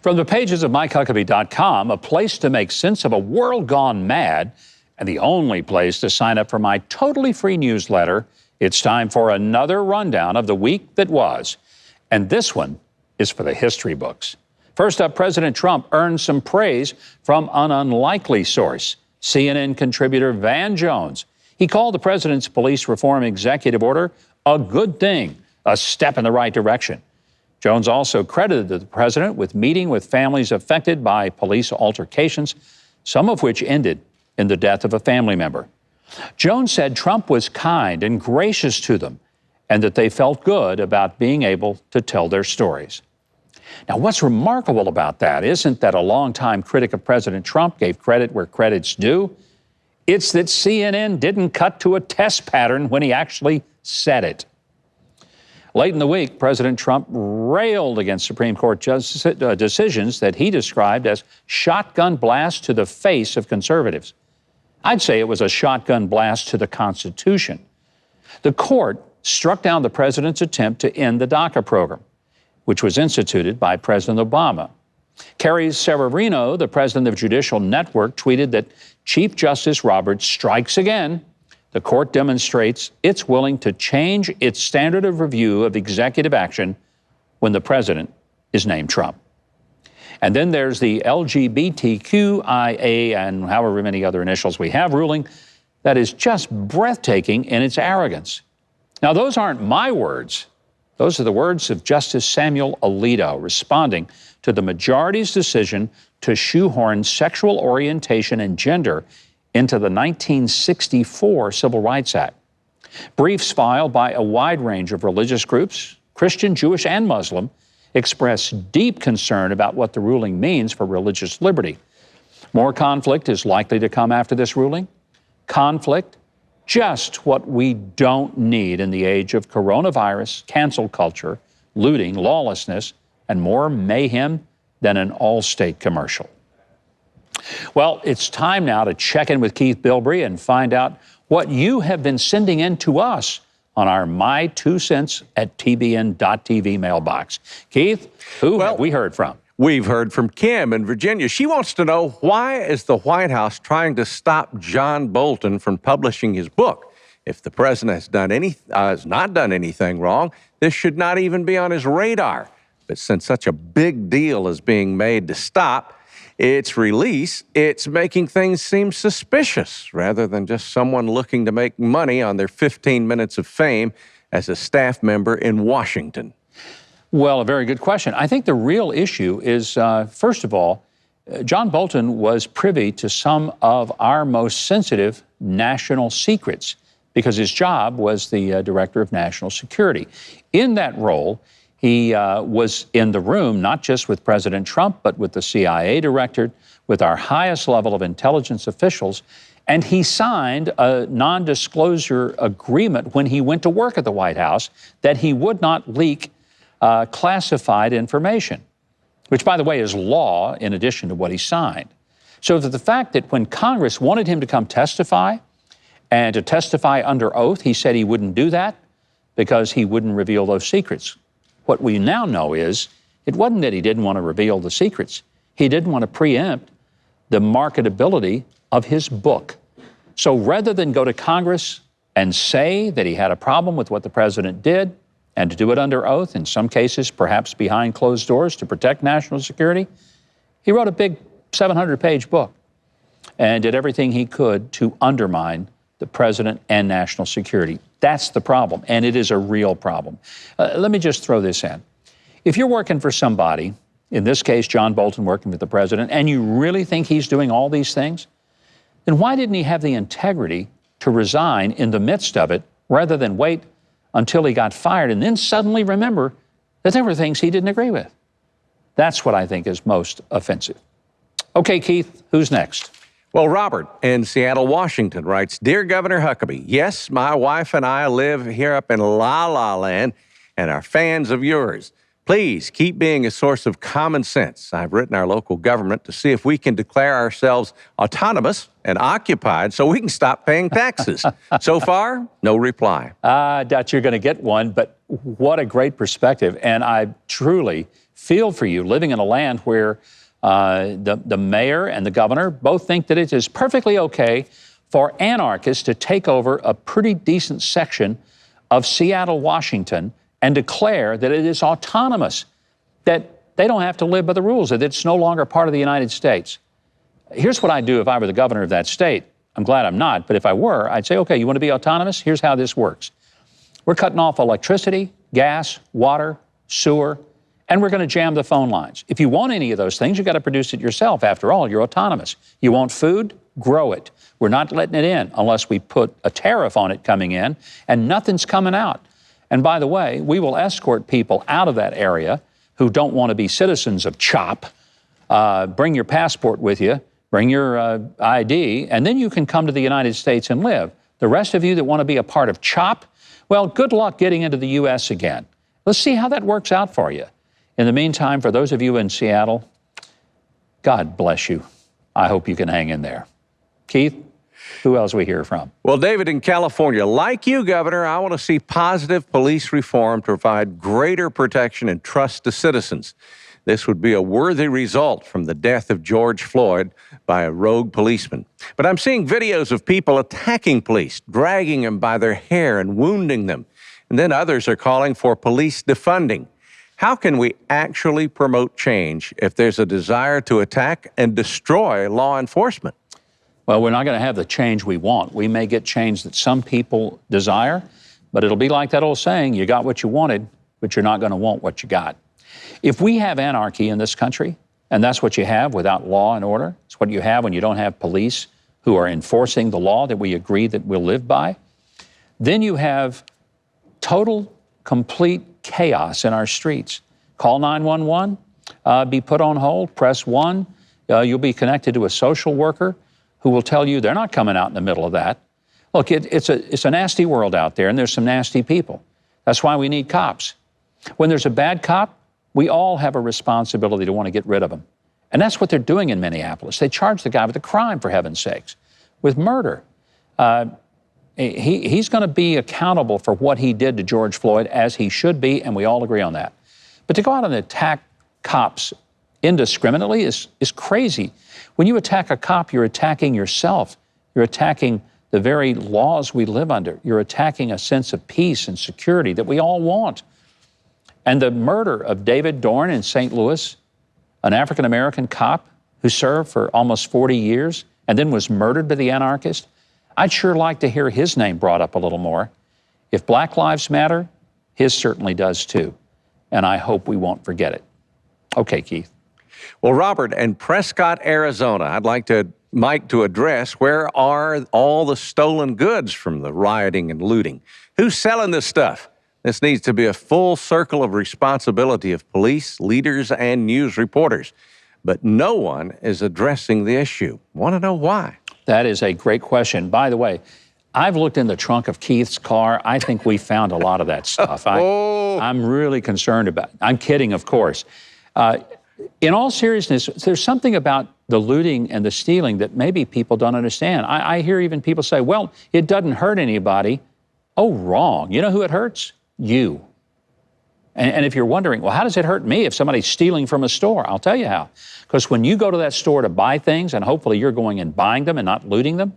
From the pages of MikeHuckabee.com, a place to make sense of a world gone mad, and the only place to sign up for my totally free newsletter, it's time for another rundown of the week that was. And this one is for the history books. First up, President Trump earned some praise from an unlikely source, CNN contributor Van Jones. He called the president's police reform executive order a good thing, a step in the right direction. Jones also credited the president with meeting with families affected by police altercations, some of which ended in the death of a family member. Jones said Trump was kind and gracious to them and that they felt good about being able to tell their stories. Now, what's remarkable about that isn't that a longtime critic of President Trump gave credit where credit's due. It's that CNN didn't cut to a test pattern when he actually said it. Late in the week, President Trump railed against Supreme Court decisions that he described as shotgun blasts to the face of conservatives. I'd say it was a shotgun blast to the Constitution. The court struck down the president's attempt to end the DACA program, which was instituted by President Obama. Carrie Severino, the president of Judicial Network, tweeted that Chief Justice Roberts strikes again. The court demonstrates it's willing to change its standard of review of executive action when the president is named Trump. And then there's the LGBTQIA and however many other initials we have ruling that is just breathtaking in its arrogance. Now, those aren't my words. Those are the words of Justice Samuel Alito responding to the majority's decision to shoehorn sexual orientation and gender into the 1964 Civil Rights Act. Briefs filed by a wide range of religious groups, Christian, Jewish, and Muslim, express deep concern about what the ruling means for religious liberty. More conflict is likely to come after this ruling. Conflict, just what we don't need in the age of coronavirus, cancel culture, looting, lawlessness, and more mayhem than an Allstate commercial. Well, it's time now to check in with Keith Bilbrey and find out what you have been sending in to us on our My 2 Cents at TBN.TV mailbox. Keith, who have we heard from? We've heard from Kim in Virginia. She wants to know, why is the White House trying to stop John Bolton from publishing his book? If the president has not done anything wrong, this should not even be on his radar. But since such a big deal is being made to stop its release, it's making things seem suspicious rather than just someone looking to make money on their 15 minutes of fame as a staff member in Washington. Well, a very good question. I think the real issue is, first of all, John Bolton was privy to some of our most sensitive national secrets because his job was the Director of National Security. In that role, he was in the room, not just with President Trump, but with the CIA director, with our highest level of intelligence officials, and he signed a non-disclosure agreement when he went to work at the White House that he would not leak classified information, which, by the way, is law in addition to what he signed. So that the fact that when Congress wanted him to come testify and to testify under oath, he said he wouldn't do that because he wouldn't reveal those secrets. What we now know is it wasn't that he didn't want to reveal the secrets. He didn't want to preempt the marketability of his book. So rather than go to Congress and say that he had a problem with what the president did and to do it under oath, in some cases perhaps behind closed doors to protect national security, he wrote a big 700-page book and did everything he could to undermine the president and national security. That's the problem, and it is a real problem. Let me just throw this in. If you're working for somebody, in this case, John Bolton working with the president, and you really think he's doing all these things, then why didn't he have the integrity to resign in the midst of it rather than wait until he got fired and then suddenly remember that there were things he didn't agree with? That's what I think is most offensive. Okay, Keith, who's next? Well, Robert in Seattle, Washington writes, Dear Governor Huckabee, yes, my wife and I live here up in La La Land and are fans of yours. Please keep being a source of common sense. I've written our local government to see if we can declare ourselves autonomous and occupied so we can stop paying taxes. So far, no reply. I doubt you're going to get one, but what a great perspective. And I truly feel for you living in a land where the mayor and the governor both think that it is perfectly okay for anarchists to take over a pretty decent section of Seattle, Washington, and declare that it is autonomous, that they don't have to live by the rules, that it's no longer part of the United States. Here's what I'd do if I were the governor of that state. I'm glad I'm not, but if I were, I'd say, okay, you want to be autonomous? Here's how this works. We're cutting off electricity, gas, water, sewer, and we're going to jam the phone lines. If you want any of those things, you've got to produce it yourself. After all, you're autonomous. You want food? Grow it. We're not letting it in unless we put a tariff on it coming in, and nothing's coming out. And by the way, we will escort people out of that area who don't want to be citizens of CHOP. Bring your passport with you, bring your ID, and then you can come to the United States and live. The rest of you that want to be a part of CHOP, well, good luck getting into the U.S. again. Let's see how that works out for you. In the meantime, for those of you in Seattle, God bless you. I hope you can hang in there. Keith, who else we hear from? Well, David, in California, like you, Governor, I want to see positive police reform to provide greater protection and trust to citizens. This would be a worthy result from the death of George Floyd by a rogue policeman. But I'm seeing videos of people attacking police, dragging them by their hair and wounding them. And then others are calling for police defunding. How can we actually promote change if there's a desire to attack and destroy law enforcement? Well, we're not going to have the change we want. We may get change that some people desire, but it'll be like that old saying, you got what you wanted, but you're not going to want what you got. If we have anarchy in this country, and that's what you have without law and order, it's what you have when you don't have police who are enforcing the law that we agree that we'll live by, then you have total, complete chaos in our streets. Call 911, be put on hold, press 1. You'll be connected to a social worker who will tell you they're not coming out in the middle of that. Look, it's a nasty world out there, and there's some nasty people. That's why we need cops. When there's a bad cop, we all have a responsibility to want to get rid of them. And that's what they're doing in Minneapolis. They charge the guy with a crime, for heaven's sakes, with murder. He's going to be accountable for what he did to George Floyd, as he should be, and we all agree on that. But to go out and attack cops indiscriminately is crazy. When you attack a cop, you're attacking yourself. You're attacking the very laws we live under. You're attacking a sense of peace and security that we all want. And the murder of David Dorn in St. Louis, an African-American cop who served for almost 40 years and then was murdered by the anarchist, I'd sure like to hear his name brought up a little more. If Black Lives Matter, his certainly does too. And I hope we won't forget it. Okay, Keith. Well, Robert, in Prescott, Arizona, I'd like Mike to address, where are all the stolen goods from the rioting and looting? Who's selling this stuff? This needs to be a full circle of responsibility of police, leaders, and news reporters. But no one is addressing the issue. Want to know why? That is a great question. By the way, I've looked in the trunk of Keith's car. I think we found a lot of that stuff. I'm really concerned about it. I'm kidding, of course. In all seriousness, there's something about the looting and the stealing that maybe people don't understand. I hear even people say, well, it doesn't hurt anybody. Oh, wrong. You know who it hurts? You. And if you're wondering, well, how does it hurt me if somebody's stealing from a store? I'll tell you how. Because when you go to that store to buy things, and hopefully you're going and buying them and not looting them,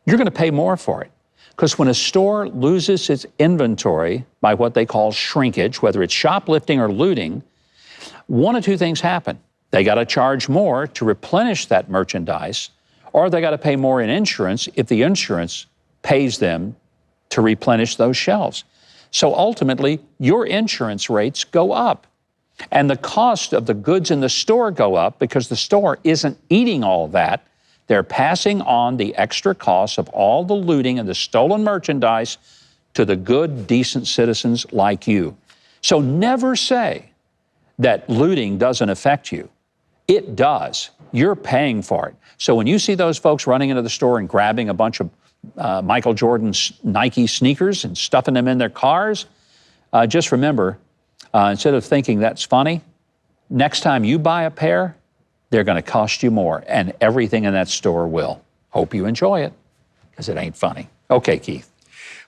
you're going to pay more for it. Because when a store loses its inventory by what they call shrinkage, whether it's shoplifting or looting, one of two things happen. They got to charge more to replenish that merchandise, or they got to pay more in insurance if the insurance pays them to replenish those shelves. So ultimately, your insurance rates go up. And the cost of the goods in the store go up because the store isn't eating all that. They're passing on the extra costs of all the looting and the stolen merchandise to the good, decent citizens like you. So never say that looting doesn't affect you. It does. You're paying for it. So when you see those folks running into the store and grabbing a bunch of Michael Jordan's Nike sneakers and stuffing them in their cars, just remember, instead of thinking that's funny, next time you buy a pair, they're going to cost you more, and everything in that store will. Hope you enjoy it, because it ain't funny. Okay, Keith.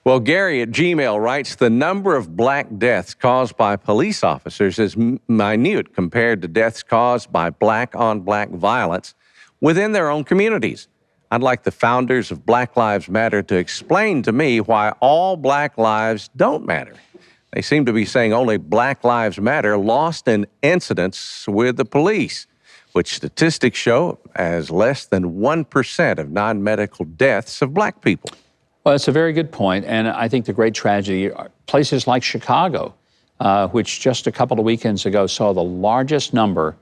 Well, Gary at Gmail writes, the number of black deaths caused by police officers is minute compared to deaths caused by black-on-black violence within their own communities. I'd like the founders of Black Lives Matter to explain to me why all black lives don't matter. They seem to be saying only Black Lives Matter lost in incidents with the police, which statistics show as less than 1% of non-medical deaths of black people. Well, that's a very good point, and I think the great tragedy are places like Chicago, which just a couple of weekends ago saw the largest number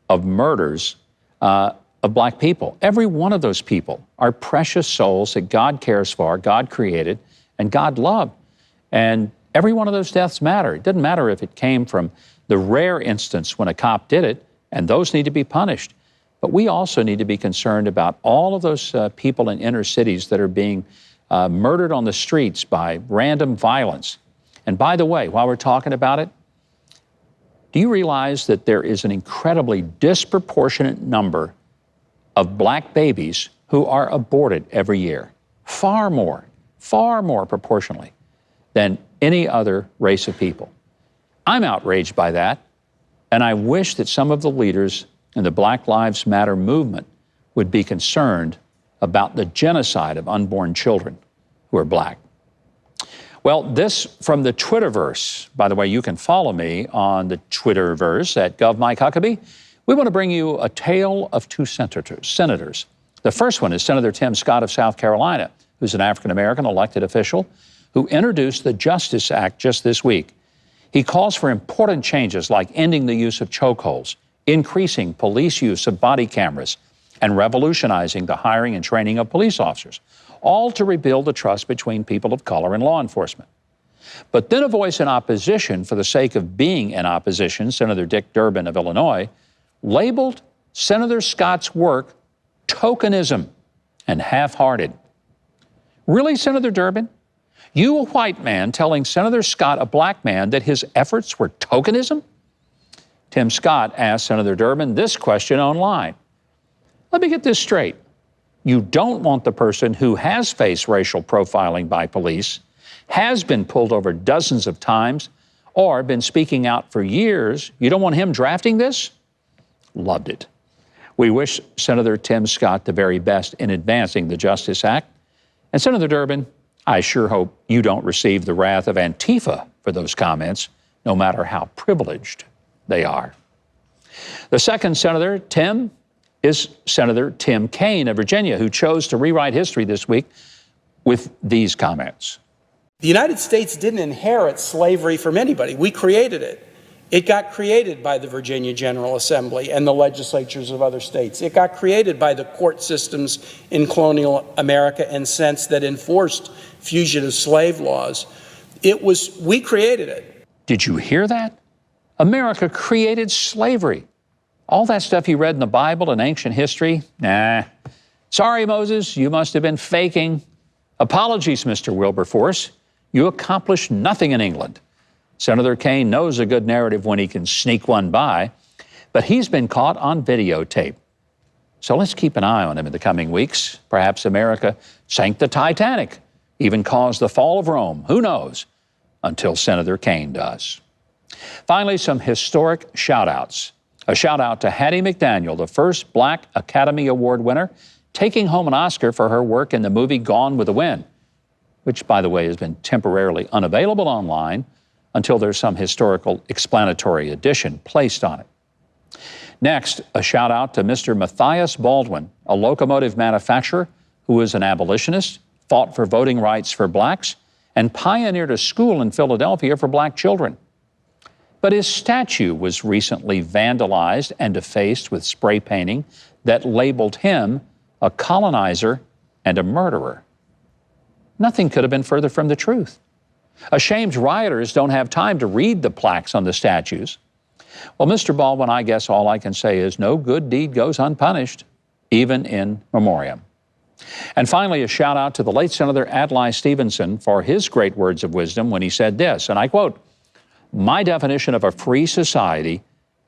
of murders of black people. Every one of those people are precious souls that God cares for, God created, and God loved. And every one of those deaths matter. It doesn't matter if it came from the rare instance when a cop did it, and those need to be punished. But we also need to be concerned about all of those people in inner cities that are being murdered on the streets by random violence. And by the way, while we're talking about it, do you realize that there is an incredibly disproportionate number of black babies who are aborted every year? Far more proportionally than any other race of people. I'm outraged by that, and I wish that some of the leaders in the Black Lives Matter movement would be concerned about the genocide of unborn children who are black. Well, this from the Twitterverse. By the way, you can follow me on the Twitterverse at Mike Huckabee. We want to bring you a tale of two senators. The first one is Senator Tim Scott of South Carolina, who's an African-American elected official who introduced the Justice Act just this week. He calls for important changes like ending the use of chokeholds, increasing police use of body cameras, and revolutionizing the hiring and training of police officers, all to rebuild the trust between people of color and law enforcement. But then a voice in opposition, for the sake of being in opposition, Senator Dick Durbin of Illinois, labeled Senator Scott's work tokenism and half-hearted. Really, Senator Durbin? You, a white man, telling Senator Scott, a black man, that his efforts were tokenism? Tim Scott asked Senator Durbin this question online. Let me get this straight. You don't want the person who has faced racial profiling by police, has been pulled over dozens of times, or been speaking out for years, you don't want him drafting this? Loved it. We wish Senator Tim Scott the very best in advancing the Justice Act. And Senator Durbin, I sure hope you don't receive the wrath of Antifa for those comments, no matter how privileged they are. The second senator, Tim, is Senator Tim Kaine of Virginia, who chose to rewrite history this week with these comments. The United States didn't inherit slavery from anybody. We created it. It got created by the Virginia General Assembly and the legislatures of other states. It got created by the court systems in colonial America and since that enforced fugitive slave laws. We created it. Did you hear that? America created slavery. All that stuff you read in the Bible and ancient history? Nah. Sorry, Moses, you must have been faking. Apologies, Mr. Wilberforce. You accomplished nothing in England. Senator Kaine knows a good narrative when he can sneak one by, but he's been caught on videotape. So let's keep an eye on him in the coming weeks. Perhaps America sank the Titanic, even caused the fall of Rome. Who knows? Until Senator Kaine does. Finally, some historic shout-outs. A shout-out to Hattie McDaniel, the first Black Academy Award winner, taking home an Oscar for her work in the movie Gone with the Wind, which, by the way, has been temporarily unavailable online until there's some historical explanatory addition placed on it. Next, a shout-out to Mr. Matthias Baldwin, a locomotive manufacturer who was an abolitionist, fought for voting rights for blacks, and pioneered a school in Philadelphia for black children. But his statue was recently vandalized and defaced with spray painting that labeled him a colonizer and a murderer. Nothing could have been further from the truth. Ashamed rioters don't have time to read the plaques on the statues. Well, Mr. Baldwin, I guess all I can say is no good deed goes unpunished, even in memoriam. And finally, a shout out to the late Senator Adlai Stevenson for his great words of wisdom when he said this, and I quote, My definition of a free society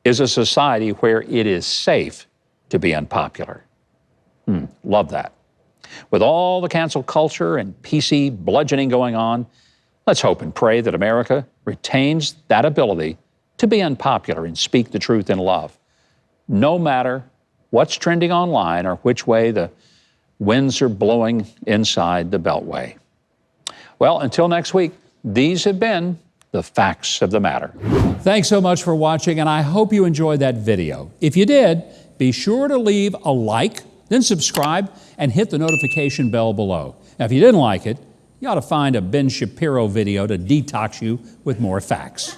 is a society where it is safe to be unpopular. Love that. With all the cancel culture and PC bludgeoning going on, let's hope and pray that America retains that ability to be unpopular and speak the truth in love, no matter what's trending online or which way the winds are blowing inside the Beltway. Well, until next week, these have been the facts of the matter. Thanks so much for watching, and I hope you enjoyed that video. If you did, be sure to leave a like, then subscribe, and hit the notification bell below. Now, if you didn't like it, you ought to find a Ben Shapiro video to detox you with more facts.